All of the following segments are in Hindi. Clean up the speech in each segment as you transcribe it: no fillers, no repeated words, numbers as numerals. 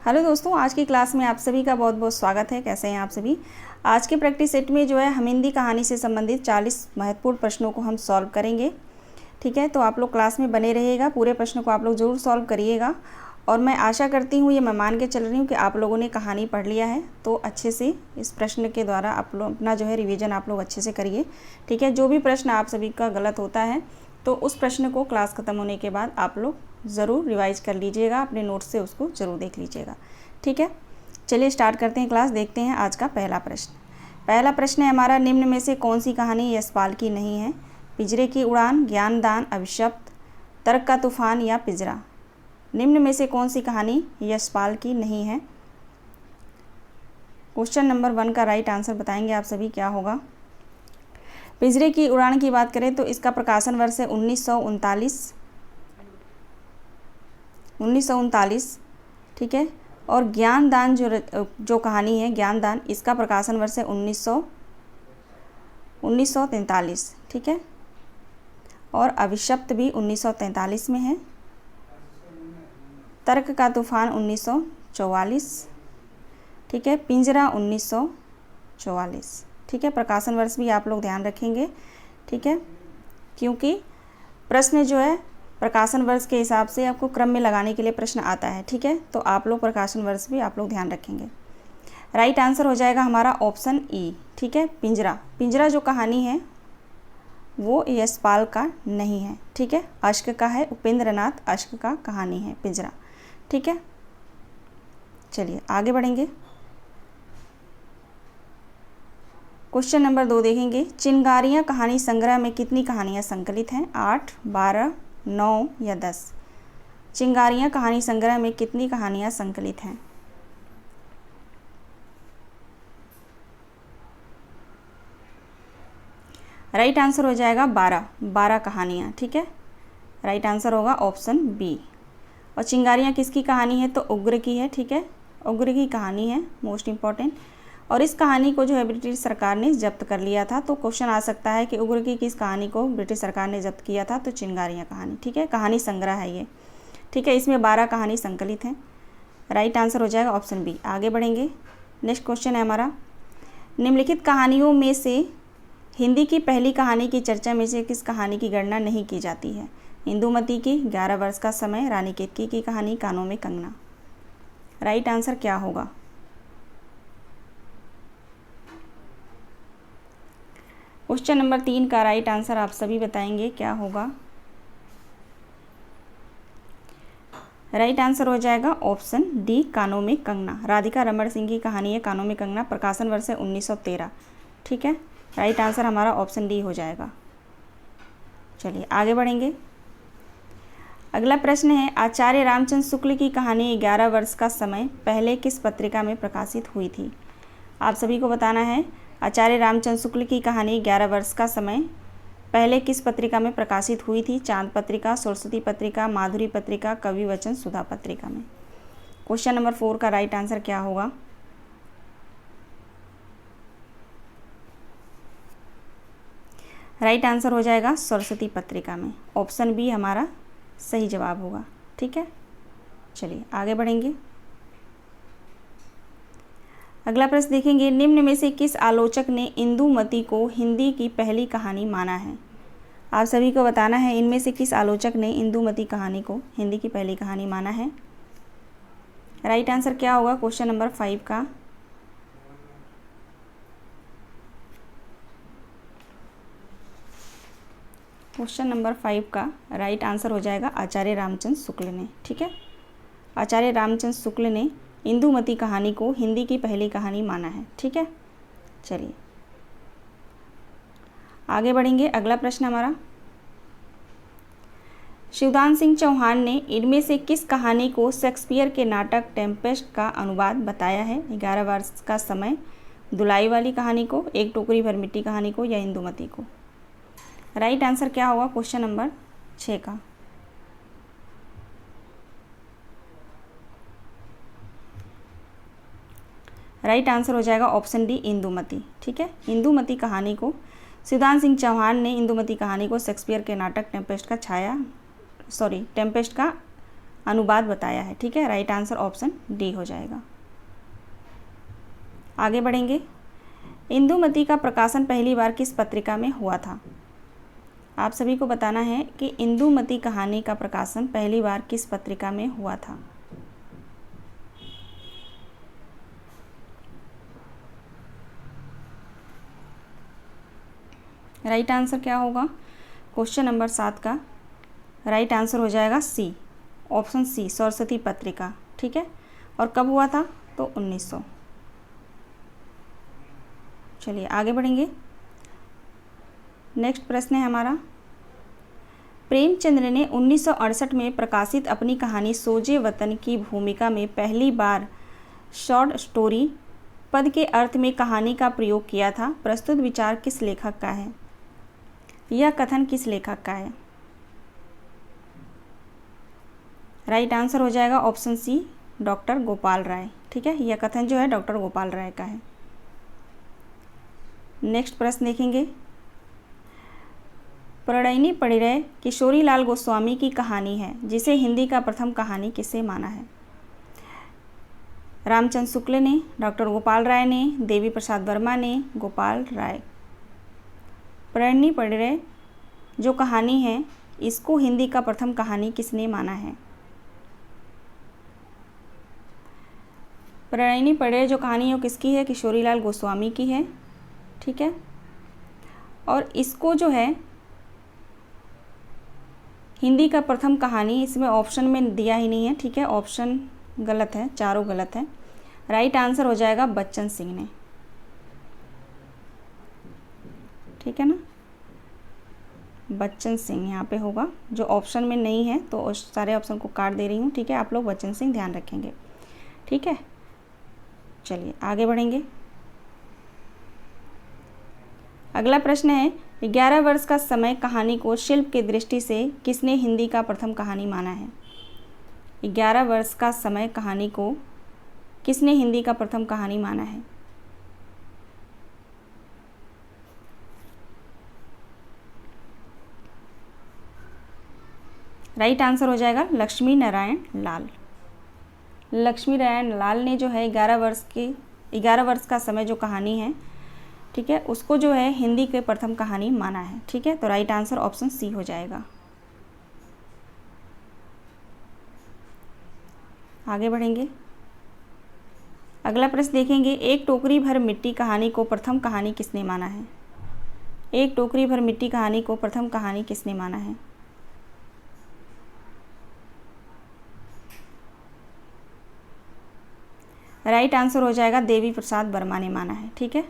हेलो दोस्तों, आज की क्लास में आप सभी का बहुत बहुत स्वागत है। कैसे हैं आप सभी। आज के प्रैक्टिस सेट में जो है हम हिंदी कहानी से संबंधित 40 महत्वपूर्ण प्रश्नों को हम सॉल्व करेंगे। ठीक है, तो आप लोग क्लास में बने रहिएगा, पूरे प्रश्नों को आप लोग ज़रूर सॉल्व करिएगा। और मैं आशा करती हूँ, ये मैं मान के चल रही हूँ कि आप लोगों ने कहानी पढ़ लिया है, तो अच्छे से इस प्रश्न के द्वारा आप लोग अपना जो है रिविज़न आप लोग अच्छे से करिए। ठीक है, जो भी प्रश्न आप सभी का गलत होता है तो उस प्रश्न को क्लास ख़त्म होने के बाद आप लोग ज़रूर रिवाइज़ कर लीजिएगा, अपने नोट्स से उसको ज़रूर देख लीजिएगा। ठीक है, चलिए स्टार्ट करते हैं क्लास। देखते हैं आज का पहला प्रश्न। पहला प्रश्न है हमारा, निम्न में से कौन सी कहानी यशपाल की नहीं है? पिंजरे की उड़ान, ज्ञानदान, अभिशप्त, तर्क का तूफान या पिंजरा। निम्न में से कौन सी कहानी यशपाल की नहीं है? क्वेश्चन नंबर 1 का राइट आंसर बताएंगे आप सभी, क्या होगा? पिंजरे की उड़ान की बात करें तो इसका प्रकाशन वर्ष है 1939। ठीक है, और ज्ञानदान जो कहानी है ज्ञानदान, इसका प्रकाशन वर्ष है 1943। ठीक है, और अभिशप्त भी 1943 में है। तर्क का तूफान 1944। ठीक है, पिंजरा 1944। ठीक है, प्रकाशन वर्ष भी आप लोग ध्यान रखेंगे। ठीक है, क्योंकि प्रश्न जो है प्रकाशन वर्ष के हिसाब से आपको क्रम में लगाने के लिए प्रश्न आता है। ठीक है, तो आप लोग प्रकाशन वर्ष भी आप लोग ध्यान रखेंगे। राइट आंसर हो जाएगा हमारा ऑप्शन ई। ठीक है, पिंजरा। पिंजरा जो कहानी है वो यशपाल का नहीं है। ठीक है, अश्क का है, उपेंद्र नाथ अश्क का कहानी है पिंजरा। ठीक है, चलिए आगे बढ़ेंगे। क्वेश्चन नंबर 2 देखेंगे। चिंगारियाँ कहानी संग्रह में कितनी कहानियाँ संकलित हैं? 8, 12, 9 या 10। चिंगारियाँ कहानी संग्रह में कितनी कहानियाँ संकलित हैं? राइट आंसर हो जाएगा 12 कहानियाँ। ठीक है, राइट आंसर होगा ऑप्शन बी। और चिंगारियाँ किसकी कहानी है? तो उग्र की है। ठीक है, उग्र की कहानी है, मोस्ट इम्पॉर्टेंट। और इस कहानी को जो है ब्रिटिश सरकार ने जब्त कर लिया था। तो क्वेश्चन आ सकता है कि उग्र की किस कहानी को ब्रिटिश सरकार ने जब्त किया था? तो चिंगारियाँ कहानी। ठीक है, कहानी संग्रह है ये। ठीक है, इसमें 12 कहानी संकलित हैं। राइट आंसर हो जाएगा ऑप्शन बी। आगे बढ़ेंगे। नेक्स्ट क्वेश्चन है हमारा, निम्नलिखित कहानियों में से हिंदी की पहली कहानी की चर्चा में से किस कहानी की गणना नहीं की जाती है? इंदुमती की, 11 वर्ष का समय, रानी केतकी की कहानी, कानों में कंगना। राइट आंसर क्या होगा? क्वेश्चन नंबर 3 का राइट आंसर आप सभी बताएंगे, क्या होगा? राइट आंसर हो जाएगा ऑप्शन डी, कानों में कंगना। राधिका रमण सिंह की कहानी है कानों में कंगना, प्रकाशन वर्ष है 1913। ठीक है, राइट आंसर हमारा ऑप्शन डी हो जाएगा। चलिए आगे बढ़ेंगे। अगला प्रश्न है, आचार्य रामचंद्र शुक्ल की कहानी 11 वर्ष का समय पहले किस पत्रिका में प्रकाशित हुई थी? आप सभी को बताना है, आचार्य रामचंद्र शुक्ल की कहानी 11 वर्ष का समय पहले किस पत्रिका में प्रकाशित हुई थी? चांद पत्रिका, सरस्वती पत्रिका, माधुरी पत्रिका, कवि वचन, सुधा पत्रिका में। क्वेश्चन नंबर 4 का राइट आंसर क्या होगा? राइट आंसर हो जाएगा सरस्वती पत्रिका में। ऑप्शन बी हमारा सही जवाब होगा। ठीक है, चलिए आगे बढ़ेंगे। अगला प्रश्न देखेंगे, निम्न में से किस आलोचक ने इंदुमती को हिंदी की पहली कहानी माना है? आप सभी को बताना है, इनमें से किस आलोचक ने इंदुमती कहानी को हिंदी की पहली कहानी माना है? राइट आंसर क्या होगा क्वेश्चन नंबर 5 का? क्वेश्चन नंबर 5 का राइट आंसर हो जाएगा आचार्य रामचंद्र शुक्ल ने। ठीक है, आचार्य रामचंद्र शुक्ल ने इंदुमती कहानी को हिंदी की पहली कहानी माना है। ठीक है, चलिए आगे बढ़ेंगे। अगला प्रश्न हमारा, शिवदान सिंह चौहान ने इनमें से किस कहानी को शेक्सपियर के नाटक टेम्पेस्ट का अनुवाद बताया है? 11 वर्ष का समय, दुलाई वाली कहानी को, एक टोकरी भर मिट्टी कहानी को, या इंदुमती को। राइट आंसर क्या होगा क्वेश्चन नंबर 6 का? राइट आंसर हो जाएगा ऑप्शन डी, इंदुमती। ठीक है, इंदुमती कहानी को शिवदान सिंह चौहान ने इंदुमती कहानी को शेक्सपियर के नाटक टेम्पेस्ट का अनुवाद बताया है। ठीक है, राइट आंसर ऑप्शन डी हो जाएगा। आगे बढ़ेंगे। इंदुमती का प्रकाशन पहली बार किस पत्रिका में हुआ था? आप सभी को बताना है कि इंदुमती कहानी का प्रकाशन पहली बार किस पत्रिका में हुआ था। राइट आंसर क्या होगा? क्वेश्चन नंबर 7 का राइट आंसर हो जाएगा सी, ऑप्शन सी, सरस्वती पत्रिका। ठीक है, और कब हुआ था? तो 1900। चलिए आगे बढ़ेंगे। नेक्स्ट प्रश्न है हमारा, प्रेमचंद्र ने 1968 में प्रकाशित अपनी कहानी सोजे वतन की भूमिका में पहली बार शॉर्ट स्टोरी पद के अर्थ में कहानी का प्रयोग किया था। प्रस्तुत विचार किस लेखक का है? यह कथन किस लेखक का है? राइट आंसर हो जाएगा option C, doctor Gopal Rai. ठीक है, यह कथन जो है डॉक्टर गोपाल राय का है। नेक्स्ट प्रश्न देखेंगे। प्रणयिनी परिणय किशोरीलाल गोस्वामी की कहानी है जिसे हिंदी का प्रथम कहानी किसे माना है? रामचंद्र शुक्ल ने, डॉक्टर गोपाल राय ने, देवी प्रसाद वर्मा ने, गोपाल राय। प्रणयिनी परिणय जो कहानी है इसको हिंदी का प्रथम कहानी किसने माना है? प्रणयिनी परिणय जो कहानी है वो किसकी है? किशोरीलाल गोस्वामी की है। ठीक है, और इसको जो है हिंदी का प्रथम कहानी, इसमें ऑप्शन में दिया ही नहीं है। ठीक है, ऑप्शन गलत है, चारों गलत है। राइट आंसर हो जाएगा बच्चन सिंह ने। ठीक है ना, बच्चन सिंह यहाँ पे होगा, जो ऑप्शन में नहीं है तो उस सारे ऑप्शन को काट दे रही हूँ। ठीक है, आप लोग बच्चन सिंह ध्यान रखेंगे। ठीक है, चलिए आगे बढ़ेंगे। अगला प्रश्न है, 11 वर्ष का समय कहानी को शिल्प की दृष्टि से किसने हिंदी का प्रथम कहानी माना है? 11 वर्ष का समय कहानी को किसने हिंदी का प्रथम कहानी माना है? राइट आंसर हो जाएगा लक्ष्मी नारायण लाल। लक्ष्मी नारायण लाल ने जो है 11 वर्ष का समय जो कहानी है, ठीक है, उसको जो है हिंदी के प्रथम कहानी माना है। ठीक है, तो राइट आंसर ऑप्शन सी हो जाएगा। आगे बढ़ेंगे। अगला प्रश्न देखेंगे, एक टोकरी भर मिट्टी कहानी को प्रथम कहानी किसने माना है? एक टोकरी भर मिट्टी कहानी को प्रथम कहानी किसने माना है? राइट आंसर हो जाएगा देवी प्रसाद वर्मा ने माना है। ठीक है,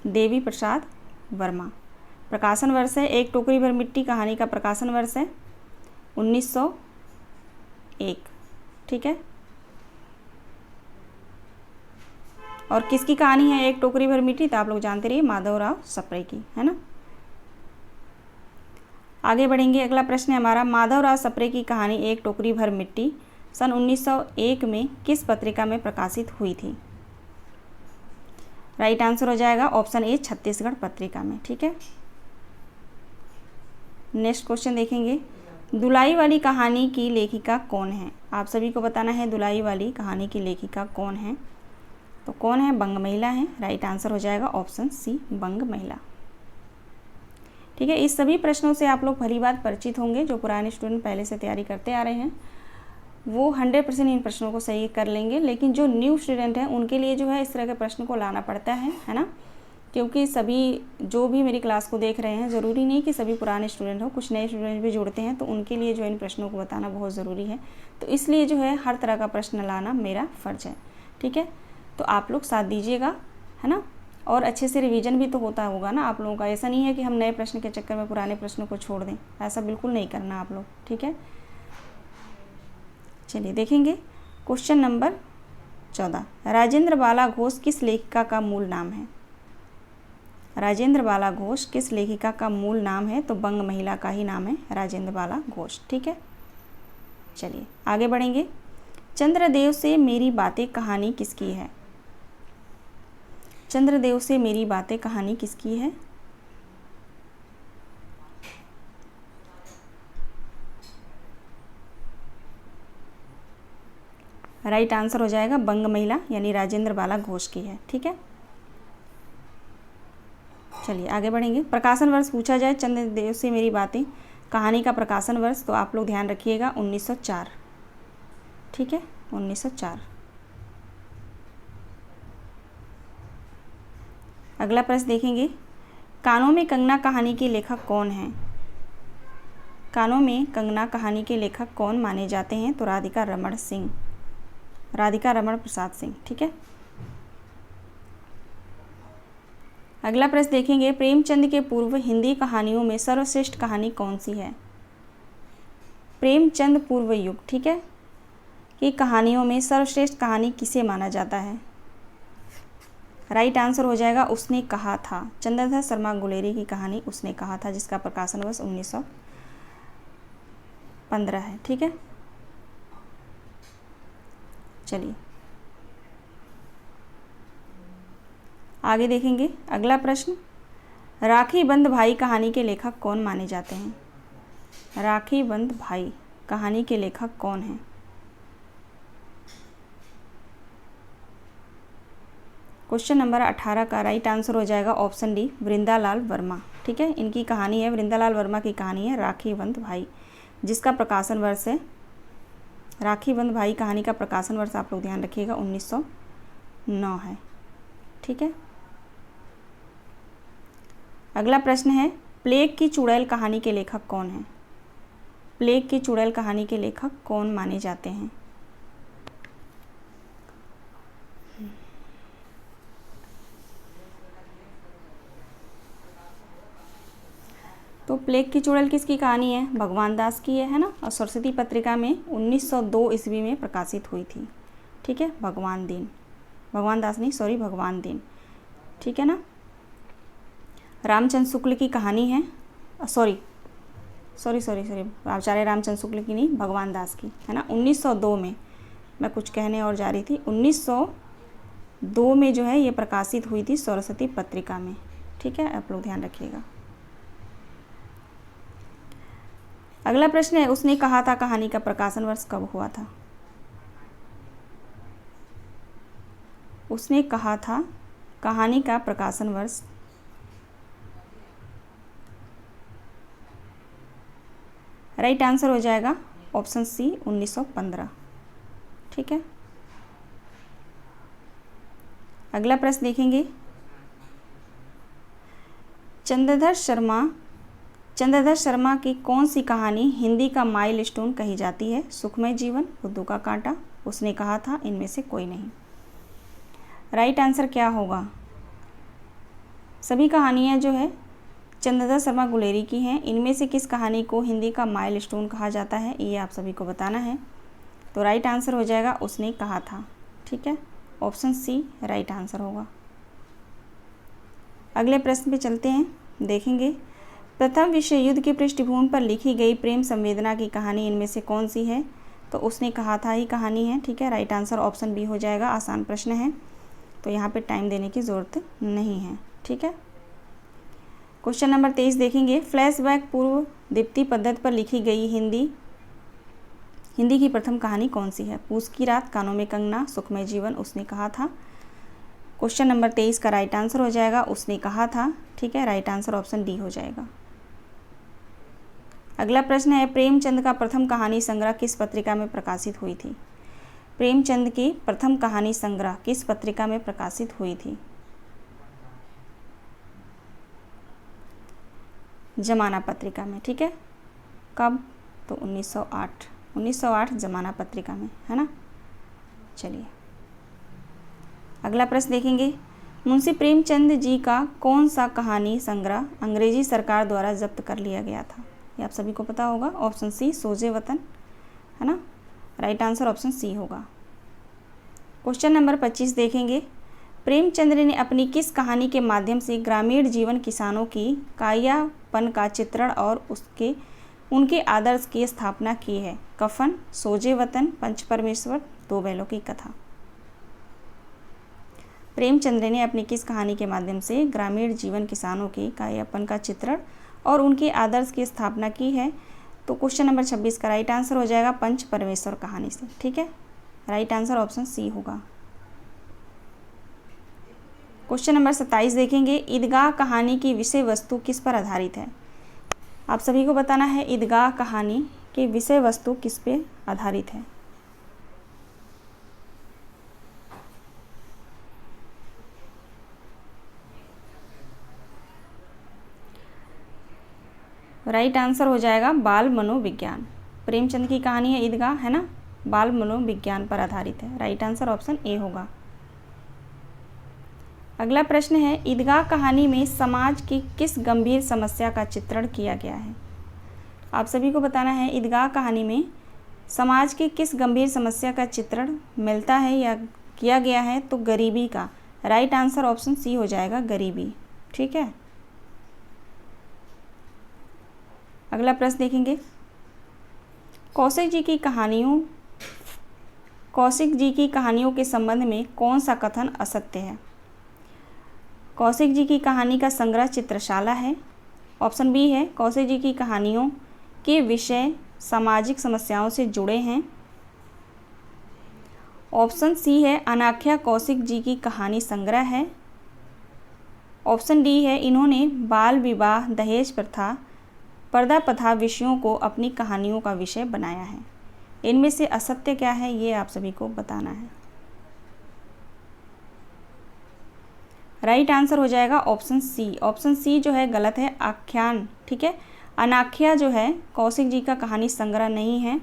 देवी प्रसाद वर्मा। प्रकाशन वर्ष है एक टोकरी भर मिट्टी कहानी का प्रकाशन वर्ष है 1901। ठीक है, और किसकी कहानी है एक टोकरी भर मिट्टी? तो आप लोग जानते रहिए, माधवराव सप्रे की, है ना। आगे बढ़ेंगे। अगला प्रश्न है हमारा, माधवराव सप्रे की कहानी एक टोकरी भर मिट्टी सन 1901 में किस पत्रिका में प्रकाशित हुई थी? राइट आंसर हो जाएगा ऑप्शन ए, छत्तीसगढ़ पत्रिका में। ठीक है, नेक्स्ट क्वेश्चन देखेंगे, दुलाई वाली कहानी की लेखिका कौन है? आप सभी को बताना है दुलाई वाली कहानी की लेखिका कौन है। तो कौन है? बंग महिला है। राइट आंसर हो जाएगा ऑप्शन सी, बंग महिला। ठीक है, इस सभी प्रश्नों से आप लोग भली बात परिचित होंगे। जो पुराने स्टूडेंट पहले से तैयारी करते आ रहे हैं वो 100% इन प्रश्नों को सही कर लेंगे, लेकिन जो न्यू स्टूडेंट हैं उनके लिए जो है इस तरह के प्रश्न को लाना पड़ता है ना, क्योंकि सभी जो भी मेरी क्लास को देख रहे हैं, ज़रूरी नहीं कि सभी पुराने स्टूडेंट हो, कुछ नए स्टूडेंट भी जुड़ते हैं, तो उनके लिए जो इन प्रश्नों को बताना बहुत ज़रूरी है। तो इसलिए जो है हर तरह का प्रश्न लाना मेरा फ़र्ज है। ठीक है, तो आप लोग साथ दीजिएगा, है ना, और अच्छे से रिवीजन भी तो होता होगा ना आप लोगों का। ऐसा नहीं है कि हम नए प्रश्न के चक्कर में पुराने प्रश्नों को छोड़ दें, ऐसा बिल्कुल नहीं करना आप लोग। ठीक है, चलिए देखेंगे क्वेश्चन नंबर 14, राजेंद्र बाला घोष किस लेखिका का मूल नाम है? राजेंद्र बाला घोष किस लेखिका का मूल नाम है? तो बंग महिला का ही नाम है राजेंद्र बाला घोष। ठीक है, चलिए आगे बढ़ेंगे। चंद्रदेव से मेरी बातें कहानी किसकी है? चंद्रदेव से मेरी बातें कहानी किसकी है? राइट आंसर हो जाएगा बंग महिला यानी राजेंद्र बाला घोष की है। ठीक है, चलिए आगे बढ़ेंगे। प्रकाशन वर्ष पूछा जाए, चंद्रदेव से मेरी बातें कहानी का प्रकाशन वर्ष, तो आप लोग ध्यान रखिएगा 1904। ठीक है, 1904। अगला प्रश्न देखेंगे, कानों में कंगना कहानी के लेखक कौन हैं? कानों में कंगना कहानी के लेखक कौन माने जाते हैं? तो राधिका रमण सिंह, राधिका रमण प्रसाद सिंह। ठीक है, अगला प्रश्न देखेंगे, प्रेमचंद के पूर्व हिंदी कहानियों में सर्वश्रेष्ठ कहानी कौन सी है? प्रेमचंद पूर्व युग, ठीक है, की कहानियों में सर्वश्रेष्ठ कहानी किसे माना जाता है? राइट आंसर हो जाएगा उसने कहा था, चंद्रधर शर्मा गुलेरी की कहानी उसने कहा था, जिसका प्रकाशन वर्ष 1915 है। ठीक है, चलिए आगे देखेंगे। अगला प्रश्न, राखी बंध भाई कहानी के लेखक कौन माने जाते हैं? राखी बंध भाई कहानी के लेखक कौन हैं? क्वेश्चन नंबर 18 का राइट आंसर हो जाएगा ऑप्शन डी, वृंदालाल वर्मा। ठीक है, इनकी कहानी है, वृंदालाल वर्मा की कहानी है राखी बंध भाई, जिसका प्रकाशन वर्ष है, राखी बंध भाई कहानी का प्रकाशन वर्ष आप लोग ध्यान रखिएगा 1909 है। ठीक है, अगला प्रश्न है, प्लेग की चुड़ैल कहानी के लेखक कौन है? प्लेग की चुड़ैल कहानी के लेखक कौन माने जाते हैं? तो प्लेग की चुड़ैल किसकी कहानी है? भगवान दास की है ना, और सरस्वती पत्रिका में 1902 ईस्वी में प्रकाशित हुई थी। ठीक है, भगवान दास नहीं, सॉरी, भगवान दीन। ठीक है ना, रामचंद्र शुक्ल की कहानी है, सॉरी आचार्य रामचंद्र शुक्ल की नहीं, भगवान दास की है ना, 1902 में, मैं कुछ कहने और जा रही थी, 1902 में जो है ये प्रकाशित हुई थी सरस्वती पत्रिका में। ठीक है, आप लोग ध्यान रखिएगा। अगला प्रश्न है, उसने कहा था कहानी का प्रकाशन वर्ष कब हुआ था? उसने कहा था कहानी का प्रकाशन वर्ष राइट आंसर हो जाएगा ऑप्शन सी, 1915। ठीक है, अगला प्रश्न देखेंगे, चंद्रधर शर्मा की कौन सी कहानी हिंदी का माइलस्टोन कही जाती है? सुखमय जीवन, बुद्धू का कांटा, उसने कहा था, इनमें से कोई नहीं। राइट आंसर क्या होगा? सभी कहानियाँ जो है चंद्रधर शर्मा गुलेरी की हैं, इनमें से किस कहानी को हिंदी का माइलस्टोन कहा जाता है, ये आप सभी को बताना है। तो राइट आंसर हो जाएगा उसने कहा था। ठीक है, ऑप्शन सी राइट आंसर होगा। अगले प्रश्न पे चलते हैं, देखेंगे, प्रथम विश्व युद्ध की पृष्ठभूमि पर लिखी गई प्रेम संवेदना की कहानी इनमें से कौन सी है? तो उसने कहा था ही कहानी है। ठीक है, राइट आंसर ऑप्शन बी हो जाएगा। आसान प्रश्न है, तो यहाँ पे टाइम देने की ज़रूरत नहीं है। ठीक है, क्वेश्चन नंबर 23 देखेंगे, फ्लैशबैक पूर्व दीप्ति पद्धति पर लिखी गई हिंदी की प्रथम कहानी कौन सी है? पूस की रात, कानों में कंगना, सुखमय जीवन, उसने कहा था। क्वेश्चन नंबर 23 का राइट आंसर हो जाएगा उसने कहा था। ठीक है, राइट आंसर ऑप्शन डी हो जाएगा। अगला प्रश्न है, प्रेमचंद का प्रथम कहानी संग्रह किस पत्रिका में प्रकाशित हुई थी? प्रेमचंद की प्रथम कहानी संग्रह किस पत्रिका में प्रकाशित हुई थी? जमाना पत्रिका में। ठीक है, कब? तो 1908 जमाना पत्रिका में, है ना। चलिए अगला प्रश्न देखेंगे, मुंशी प्रेमचंद जी का कौन सा कहानी संग्रह अंग्रेजी सरकार द्वारा जब्त कर लिया गया था? ये आप सभी को पता होगा। ऑप्शन सी सोजे वतन, है ना। राइट आंसर ऑप्शन सी होगा। क्वेश्चन नंबर 25 देखेंगे, प्रेमचंद ने अपनी किस कहानी के माध्यम से ग्रामीण जीवन, किसानों की कायापन का चित्रण और उनके आदर्श की स्थापना की है? कफन, सोजे वतन, पंच परमेश्वर, दो बैलों की कथा। प्रेमचंद ने अपनी किस कहानी के माध्यम से ग्रामीण जीवन, किसानों की कायापन का चित्रण और उनके आदर्श की स्थापना की है? तो क्वेश्चन नंबर 26 का राइट आंसर हो जाएगा पंच परमेश्वर कहानी से। ठीक है, राइट आंसर ऑप्शन सी होगा। क्वेश्चन नंबर 27 देखेंगे, ईदगाह कहानी की विषय वस्तु किस पर आधारित है। आप सभी को बताना है ईदगाह कहानी की विषय वस्तु किस पे आधारित है। राइट आंसर हो जाएगा बाल मनोविज्ञान। प्रेमचंद की कहानी है ईदगाह, है ना, बाल मनोविज्ञान पर आधारित है। राइट आंसर ऑप्शन ए होगा। अगला प्रश्न है, ईदगाह कहानी में समाज की किस गंभीर समस्या का चित्रण किया गया है। आप सभी को बताना है ईदगाह कहानी में समाज की किस गंभीर समस्या का चित्रण मिलता है या किया गया है, तो गरीबी का। राइट आंसर ऑप्शन सी हो जाएगा, गरीबी। ठीक है, अगला प्रश्न देखेंगे, कौशिक जी की कहानियों के संबंध में कौन सा कथन असत्य है। कौशिक जी की कहानी का संग्रह चित्रशाला है। ऑप्शन बी है, कौशिक जी की कहानियों के विषय सामाजिक समस्याओं से जुड़े हैं। ऑप्शन सी है, अनाख्या कौशिक जी की कहानी संग्रह है। ऑप्शन डी है, इन्होंने बाल विवाह, दहेज प्रथा, पर्दा प्रथा विषयों को अपनी कहानियों का विषय बनाया है। इनमें से असत्य क्या है, ये आप सभी को बताना है। राइट आंसर हो जाएगा ऑप्शन सी। ऑप्शन सी जो है गलत है, आख्यान। ठीक है, अनाख्या जो है कौशिक जी का कहानी संग्रह नहीं है।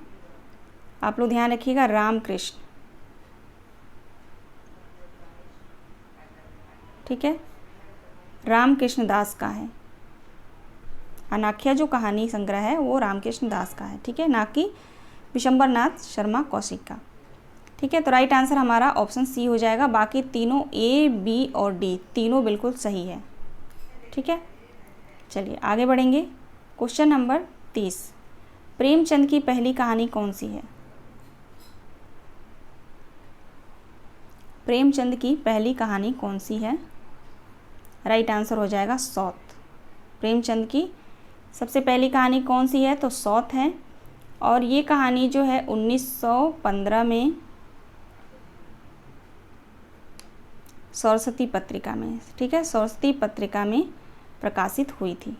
आप लोग ध्यान रखिएगा, रामकृष्ण। ठीक है, रामकृष्ण दास का है। अनाख्या जो कहानी संग्रह है वो रामकृष्ण दास का है। ठीक है, ना कि विशंबर नाथ शर्मा कौशिक का। ठीक है, तो राइट आंसर हमारा ऑप्शन सी हो जाएगा। बाकी तीनों ए, बी और डी तीनों बिल्कुल सही है। ठीक है, चलिए आगे बढ़ेंगे। क्वेश्चन नंबर 30, प्रेमचंद की पहली कहानी कौन सी है। प्रेमचंद की पहली कहानी कौन सी है। राइट आंसर हो जाएगा सौत। प्रेमचंद की सबसे पहली कहानी कौन सी है, तो सौत है। और ये कहानी जो है 1915 में सरस्वती पत्रिका में, ठीक है, सरस्वती पत्रिका में प्रकाशित हुई थी।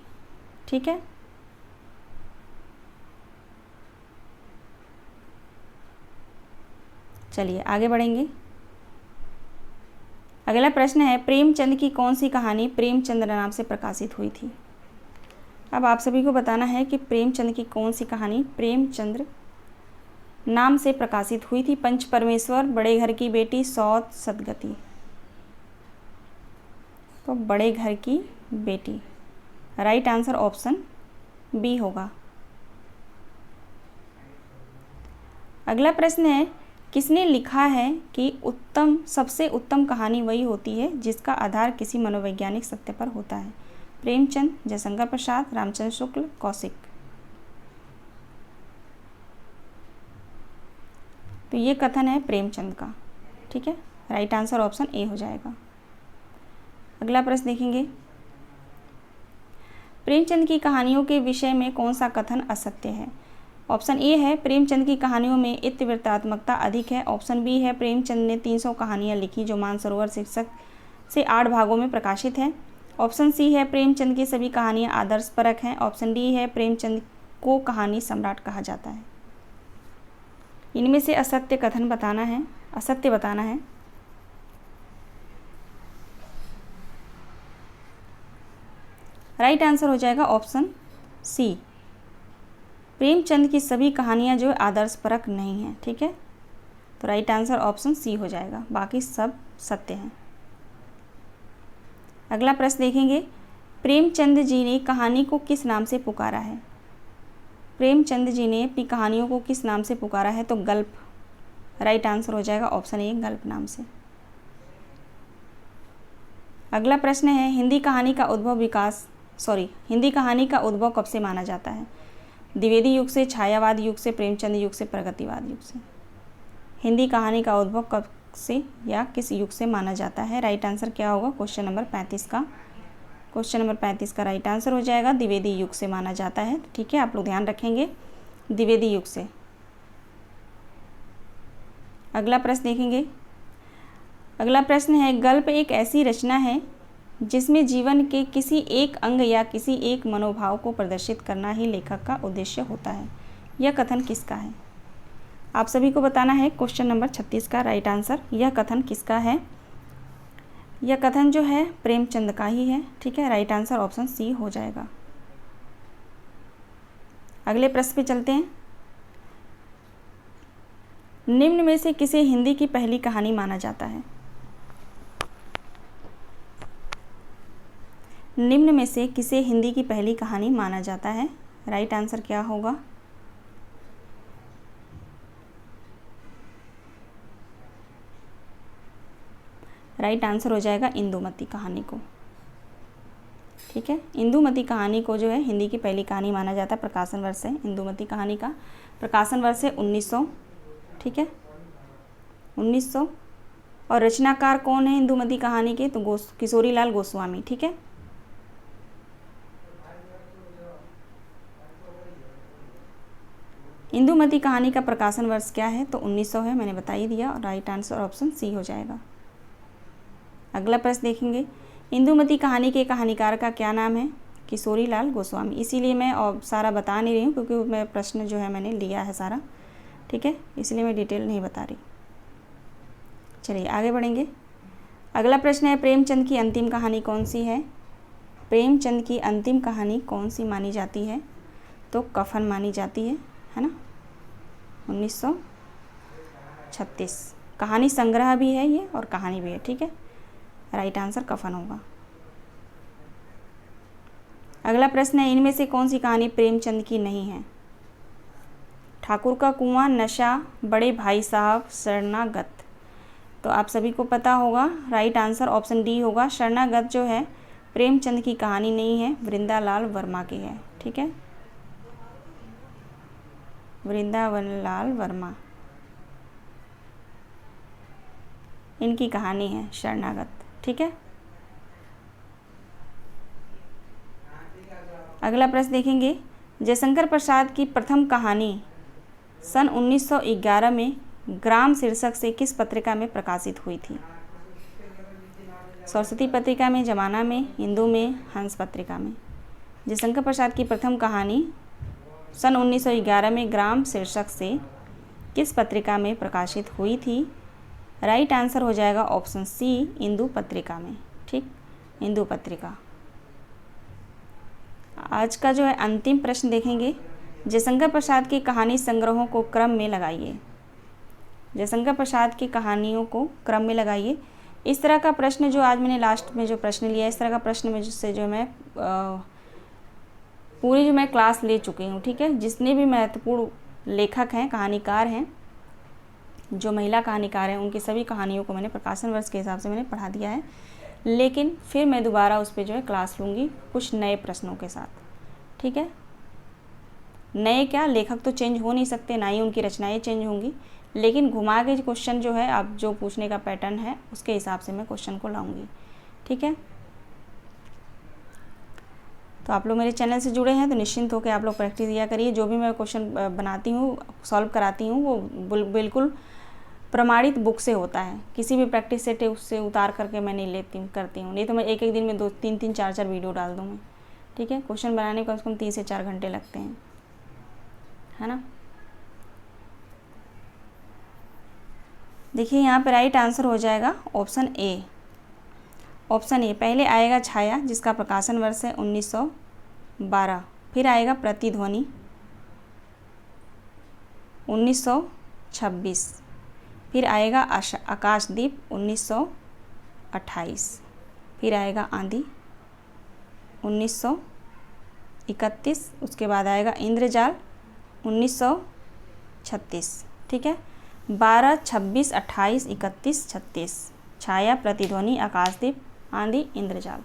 ठीक है, चलिए आगे बढ़ेंगे। अगला प्रश्न है, प्रेमचंद की कौन सी कहानी प्रेमचंद नाम से प्रकाशित हुई थी। अब आप सभी को बताना है कि प्रेमचंद की कौन सी कहानी प्रेमचंद नाम से प्रकाशित हुई थी। पंच परमेश्वर, बड़े घर की बेटी, सौत, सदगति। तो बड़े घर की बेटी। राइट आंसर ऑप्शन बी होगा। अगला प्रश्न है, किसने लिखा है कि सबसे उत्तम कहानी वही होती है जिसका आधार किसी मनोवैज्ञानिक सत्य पर होता है। प्रेमचंद, जयशंकर प्रसाद, रामचंद्र शुक्ल, कौशिक। तो ये कथन है प्रेमचंद का। ठीक है, राइट आंसर ऑप्शन ए हो जाएगा। अगला प्रश्न देखेंगे, प्रेमचंद की कहानियों के विषय में कौन सा कथन असत्य है। ऑप्शन ए है, प्रेमचंद की कहानियों में इतिवृत्तात्मकता अधिक है। ऑप्शन बी है, प्रेमचंद ने 300 कहानियाँ लिखी जो मानसरोवर शीर्षक से 8 भागों में प्रकाशित है। ऑप्शन सी है, प्रेमचंद की सभी कहानियाँ आदर्शपरक हैं। ऑप्शन डी है, प्रेमचंद को कहानी सम्राट कहा जाता है। इनमें से असत्य कथन बताना है, असत्य बताना है। राइट आंसर हो जाएगा ऑप्शन सी। प्रेमचंद की सभी कहानियाँ जो आदर्शपरक नहीं हैं। ठीक है, तो राइट आंसर ऑप्शन सी हो जाएगा, बाकी सब सत्य हैं। अगला प्रश्न देखेंगे, प्रेमचंद जी ने कहानी को किस नाम से पुकारा है। प्रेमचंद जी ने अपनी कहानियों को किस नाम से पुकारा है, तो गल्प। राइट आंसर हो जाएगा ऑप्शन ए, गल्प नाम से। अगला प्रश्न है, हिंदी कहानी का उद्भव कब से माना जाता है। द्विवेदी युग से, छायावाद युग से, प्रेमचंद युग से, प्रगतिवाद युग से। हिंदी कहानी का उद्भव कब से या किस युग से माना जाता है। राइट आंसर क्या होगा, क्वेश्चन नंबर 35 का। क्वेश्चन नंबर 35 का राइट आंसर हो जाएगा द्विवेदी युग से माना जाता है। ठीक है, आप लोग ध्यान रखेंगे, द्विवेदी युग से। अगला प्रश्न देखेंगे। अगला प्रश्न है, गल्प एक ऐसी रचना है जिसमें जीवन के किसी एक अंग या किसी एक मनोभाव को प्रदर्शित करना ही लेखक का उद्देश्य होता है। यह कथन किसका है? आप सभी को बताना है क्वेश्चन नंबर 36 का राइट आंसर। यह कथन किसका है? यह कथन जो है प्रेमचंद का ही है। ठीक है, राइट आंसर ऑप्शन सी हो जाएगा। अगले प्रश्न पे चलते हैं। निम्न में से किसे हिंदी की पहली कहानी माना जाता है? निम्न में से किसे हिंदी की पहली कहानी माना जाता है? राइट आंसर क्या होगा? राइट आंसर हो जाएगा इंदुमती कहानी को। ठीक है, इंदुमती कहानी को जो है हिंदी की पहली कहानी माना जाता है। प्रकाशन वर्ष है इंदुमती कहानी का, प्रकाशन वर्ष है 1900। ठीक है, 1900। और रचनाकार कौन है इंदुमती कहानी के? तो किशोरीलाल गोस्वामी। ठीक है, इंदुमती कहानी का प्रकाशन वर्ष क्या है? तो 1900 है, मैंने बता ही दिया। और राइट आंसर ऑप्शन सी हो जाएगा। अगला प्रश्न देखेंगे। इंदुमती कहानी के कहानीकार का क्या नाम है? किशोरीलाल गोस्वामी। इसीलिए मैं और सारा बता नहीं रही हूँ क्योंकि मैं प्रश्न जो है मैंने लिया है सारा। ठीक है, इसलिए मैं डिटेल नहीं बता रही। चलिए आगे बढ़ेंगे। अगला प्रश्न है, प्रेमचंद की अंतिम कहानी कौन सी है? प्रेमचंद की अंतिम कहानी कौन सी मानी जाती है? तो कफन मानी जाती है ना, 1936। कहानी संग्रह भी है ये और कहानी भी है। ठीक है, राइट आंसर कफन होगा। अगला प्रश्न है, इनमें से कौन सी कहानी प्रेमचंद की नहीं है? ठाकुर का कुआं, नशा, बड़े भाई साहब, शरणागत। तो आप सभी को पता होगा राइट आंसर ऑप्शन डी होगा। शरणागत जो है प्रेमचंद की कहानी नहीं है, वृंदालाल वर्मा की है। ठीक है, वृंदावनलाल वर्मा, इनकी कहानी है शरणागत। ठीक है, अगला प्रश्न देखेंगे। जयशंकर प्रसाद की प्रथम कहानी सन 1911 में ग्राम शीर्षक से किस पत्रिका में प्रकाशित हुई थी? सरस्वती पत्रिका में, जमाना में, हिंदू में, हंस पत्रिका में। जयशंकर प्रसाद की प्रथम कहानी सन 1911 में ग्राम शीर्षक से किस पत्रिका में प्रकाशित हुई थी? राइट आंसर हो जाएगा ऑप्शन सी, हिंदू पत्रिका में। ठीक, हिंदू पत्रिका। आज का जो है अंतिम प्रश्न देखेंगे। जयशंकर प्रसाद की कहानी संग्रहों को क्रम में लगाइए। जयशंकर प्रसाद की कहानियों को क्रम में लगाइए। इस तरह का प्रश्न जो आज मैंने लास्ट में जो प्रश्न लिया, इस तरह का प्रश्न में जिससे जो मैं पूरी जो मैं क्लास ले चुकी हूँ। ठीक है, जितने भी महत्वपूर्ण लेखक हैं, कहानीकार हैं, जो महिला कहानीकार हैं, उनकी सभी कहानियों को मैंने प्रकाशन वर्ष के हिसाब से मैंने पढ़ा दिया है। लेकिन फिर मैं दोबारा उस पर जो है क्लास लूँगी कुछ नए प्रश्नों के साथ। ठीक है, नए क्या, लेखक तो चेंज हो नहीं सकते, ना ही उनकी रचनाएं चेंज होंगी, लेकिन घुमा के क्वेश्चन जो है आप जो पूछने का पैटर्न है उसके हिसाब से मैं क्वेश्चन को लाऊंगी। ठीक है, तो आप लोग मेरे चैनल से जुड़े हैं तो निश्चिंत होकर आप लोग प्रैक्टिस दिया करिए। जो भी मैं क्वेश्चन बनाती हूँ, सॉल्व कराती हूँ, वो बिल्कुल प्रमाणित बुक से होता है। किसी भी प्रैक्टिस सेट उससे उतार करके मैं नहीं करती हूँ। नहीं तो मैं एक दिन में 2-3 4 वीडियो डाल दूँ मैं। ठीक है, क्वेश्चन बनाने को कम से कम 3 से 4 घंटे लगते हैं, है ना। देखिए यहाँ पे राइट आंसर हो जाएगा ऑप्शन ए। ऑप्शन ए पहले आएगा छाया, जिसका प्रकाशन वर्ष है 1912। फिर आएगा प्रतिध्वनि 1926। फिर आएगा आकाशदीप 1928। फिर आएगा आंधी 1931। उसके बाद आएगा इंद्रजाल 1936। ठीक है, 12, 26, 28, 31, 36। छाया, प्रतिध्वनि, आकाशदीप, आंधी, इंद्रजाल।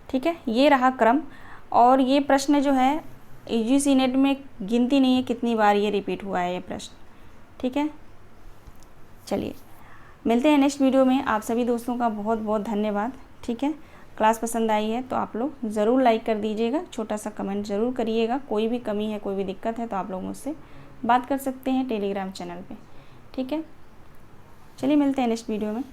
ठीक है, ये रहा क्रम। और ये प्रश्न जो है यूजीसी नेट में गिनती नहीं है कितनी बार ये रिपीट हुआ है ये प्रश्न। ठीक है, चलिए मिलते हैं नेक्स्ट वीडियो में। आप सभी दोस्तों का बहुत बहुत धन्यवाद। ठीक है, क्लास पसंद आई है तो आप लोग ज़रूर लाइक कर दीजिएगा, छोटा सा कमेंट ज़रूर करिएगा। कोई भी कमी है, कोई भी दिक्कत है तो आप लोग मुझसे बात कर सकते हैं टेलीग्राम चैनल पे। ठीक ठीक है, चलिए मिलते हैं नेक्स्ट वीडियो में।